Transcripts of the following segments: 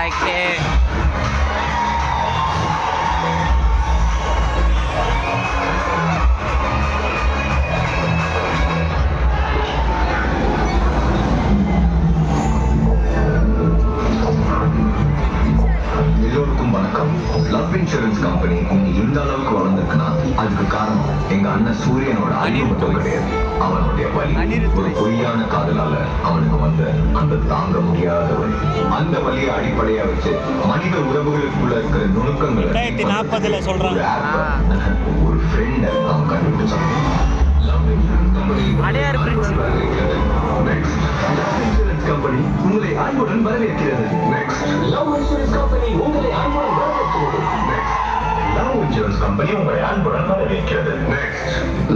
Okay. எல்லோருக்கும் வணக்கம். Love insurance company இந்த அளவுக்கு வளர்ந்துருக்குன்னா அதுக்கு காரணம் எங்க அண்ணன் சூரியனோட அறிவு மட்டும் கிடையாது. அவனுடைய வலி, ஒரு பொய்யான காதலால அவனுக்கு வந்த அந்த தாங்க முடியாத வலி. அந்த வலியை அடிப்படையா வச்சு மனித உறவுகளுக்குள்ள இருக்கிற நுணுக்கங்கள் 2040 சொல்றாங்க. ஒரு ஃப்ரெண்ட் அவன் கண்டுபிடிச்சான். Love insurance company Adyar bridge. Company உங்களை அன்புடன் வரவேற்கிறது. லவ் இன்சூரன்ஸ் கம்பெனி உங்களை அன்புடன் வரவேற்கிறது. லவ் இன்சூரன்ஸ் கம்பெனி உங்களை அன்புடன் வரவேற்கிறது.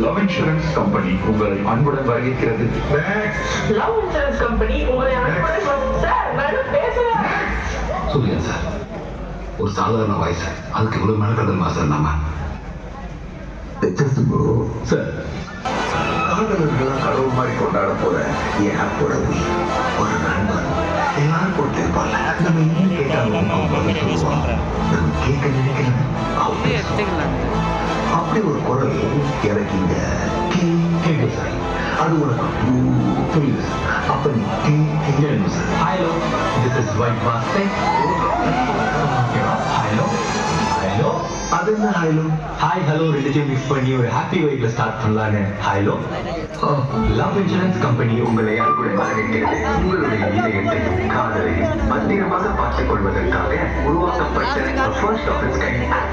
லவ் இன்சூரன்ஸ் கம்பெனி உங்களை அன்புடன் வரவேற்கிறது. லவ் இன்சூரன்ஸ் கம்பெனி உங்களை அன்புடன் சார் நான் பேசுறேன். சொல்லுங்க சார், ஒரு சாதாரண வாய்ஸ் அதுக்கு இவ்வளவு மெனக்கடல் சார் நாம சார் காதலர்கள் கடவுள் மாதிரி கொண்டாட போற என் ஆப்போட உயிர் ஒரு நண்பன் எல்லாரும் கொடுத்திருப்பாங்க. நம்ம இன்னும் கேட்டாலும் நம்ம கேட்க நினைக்கிறோம். அப்படி ஒரு குரல் எனக்கு இங்க கேட்கு சார். அது உனக்கு புரியுது சார். அப்ப நீ கேட்கணும் sir. Hello, this is white master. Hello hello, அது என்ன ஹலோ? ஹாய் ஹலோ ரெண்டுத்தையும் மிக்ஸ் பண்ணி ஒரு ஹாப்பி வைப்ல ஸ்டார்ட் பண்ணலான்னு. ஹலோ, லவ் இன்சூரன்ஸ் கம்பெனி உங்களை யாருக்குள்ள வரவேற்கிறது. உங்களுடைய இதயத்தையும் காதலையும் பத்திரமாக பார்த்துக் கொள்வதற்காக உருவாக்கப்பட்ட first of its kind app.